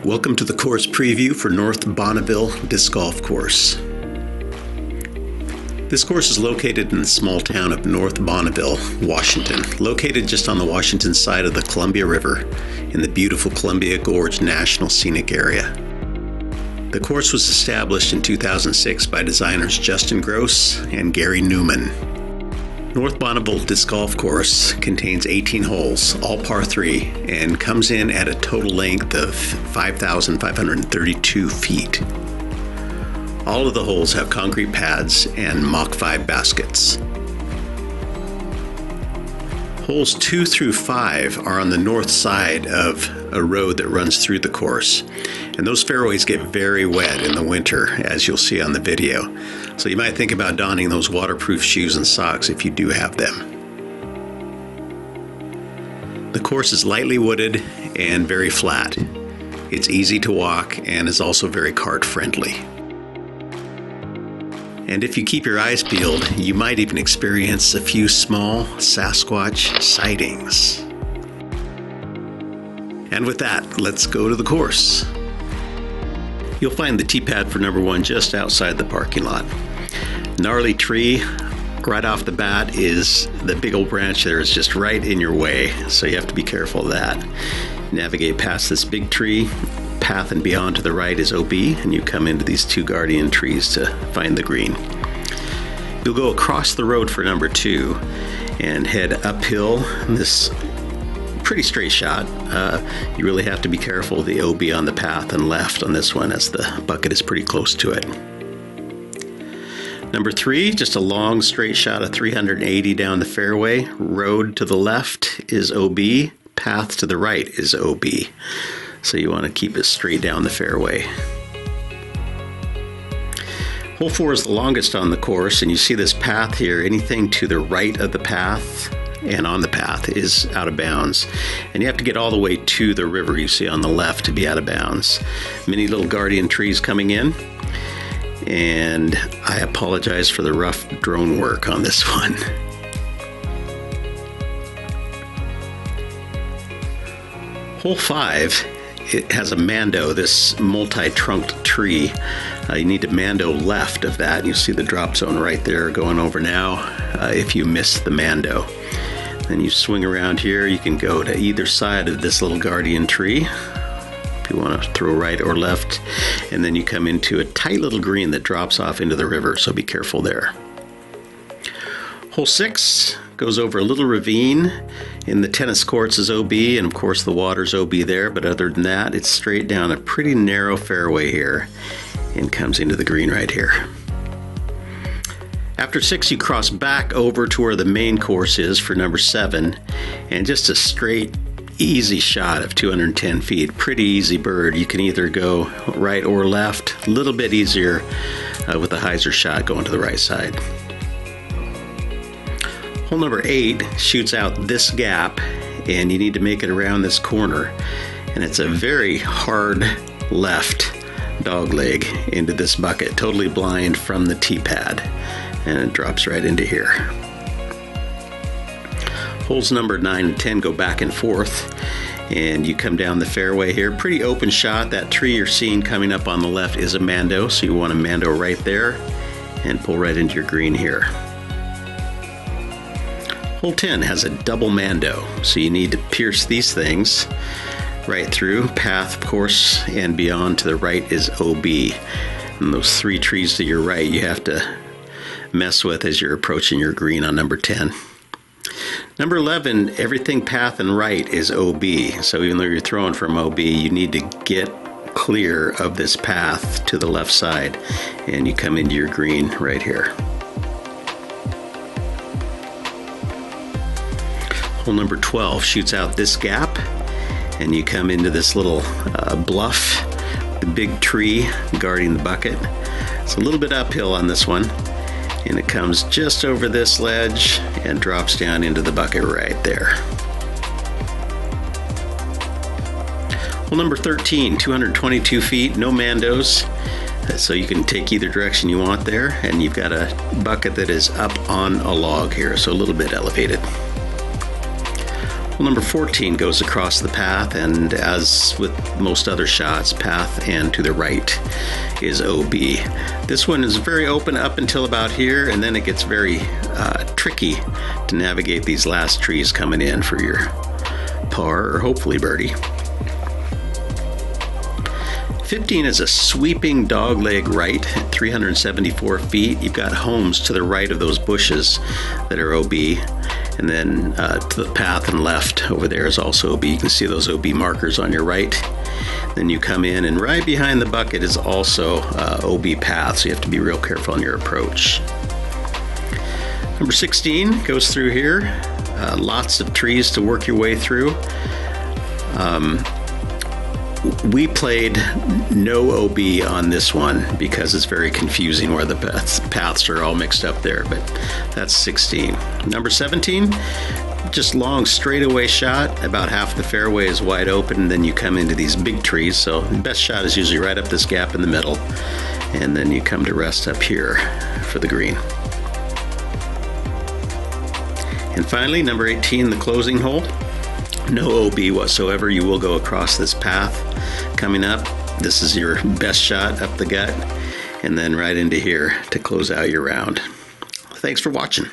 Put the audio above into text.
Welcome to the course preview for North Bonneville Disc Golf Course. This course is located in the small town of North Bonneville, Washington, located just on the Washington side of the Columbia River in the beautiful Columbia Gorge National Scenic Area. The course was established in 2006 by designers Justin Gross and Gary Newman. North Bonneville Disc Golf Course contains 18 holes, all par 3, and comes in at a total length of 5,532 feet. All of the holes have concrete pads and Mach 5 baskets. Holes 2 through 5 are on the north side of a road that runs through the course, and those fairways get very wet in the winter, as you'll see on the video. So you might think about donning those waterproof shoes and socks if you do have them. The course is lightly wooded and very flat. It's easy to walk and is also very cart friendly. And if you keep your eyes peeled, you might even experience a few small Sasquatch sightings. And with that, let's go to the course. You'll find the tee pad for number 1 just outside the parking lot. Gnarly tree right off the bat is the big old branch there is just right in your way, so you have to be careful of that. Navigate past this big tree. Path and beyond to the right is OB, and you come into these 2 guardian trees to find the green. You'll go across the road for number 2 and head uphill this pretty straight shot. You really have to be careful of the OB on the path and left on this one, as the bucket is pretty close to it. Number 3, just a long straight shot of 380 down the fairway. Road to the left is OB, path to the right is OB. So you want to keep it straight down the fairway. Hole 4 is the longest on the course, and you see this path here. Anything to the right of the path and on the path is out of bounds. And you have to get all the way to the river you see on the left to be out of bounds. Many little guardian trees coming in. And I apologize for the rough drone work on this one. Hole 5. It has a mando, this multi-trunked tree. You need to mando left of that, and you see the drop zone right there going over now if you miss the mando. Then you swing around here. You can go to either side of this little guardian tree if you want to throw right or left, and then you come into a tight little green that drops off into the river, so be careful there. Hole 6 goes over a little ravine. In the tennis courts is OB, and of course the water's OB there, but other than that, it's straight down a pretty narrow fairway here and comes into the green right here. After 6, you cross back over to where the main course is for number 7, and just a straight, easy shot of 210 feet. Pretty easy bird. You can either go right or left. A little bit easier with the hyzer shot going to the right side. Hole number 8 shoots out this gap, and you need to make it around this corner. And it's a very hard left dog leg into this bucket, totally blind from the tee pad. And it drops right into here. Holes number 9 and 10 go back and forth, and you come down the fairway here. Pretty open shot. That tree you're seeing coming up on the left is a mando, so you want to mando right there and pull right into your green here. Hole 10 has a double mando, so you need to pierce these things right through. Path, of course, and beyond to the right is OB. And those 3 trees to your right you have to mess with as you're approaching your green on number 10. Number 11, everything path and right is OB. So even though you're throwing from OB, you need to get clear of this path to the left side, and you come into your green right here. Hole number 12 shoots out this gap, and you come into this little bluff, the big tree guarding the bucket. It's a little bit uphill on this one, and it comes just over this ledge and drops down into the bucket right there. Hole number 13, 222 feet, no mandos, so you can take either direction you want there, and you've got a bucket that is up on a log here, so a little bit elevated. Well, number 14 goes across the path, and as with most other shots, path and to the right is OB. This one is very open up until about here, and then it gets very tricky to navigate these last trees coming in for your par or hopefully birdie. 15 is a sweeping dogleg right at 374 feet. You've got homes to the right of those bushes that are OB. And then to the path and left over there is also OB. You can see those OB markers on your right. Then you come in, and right behind the bucket is also OB path, so you have to be real careful on your approach. Number 16 goes through here. Lots of trees to work your way through. We played no OB on this one because it's very confusing where the paths are all mixed up there, but that's 16. Number 17, just long straightaway shot. About half the fairway is wide open, and then you come into these big trees, so the best shot is usually right up this gap in the middle, and then you come to rest up here for the green. And finally, number 18, the closing hole. No OB whatsoever. You will go across this path coming up. This is your best shot up the gut, and then right into here to close out your round. Thanks for watching.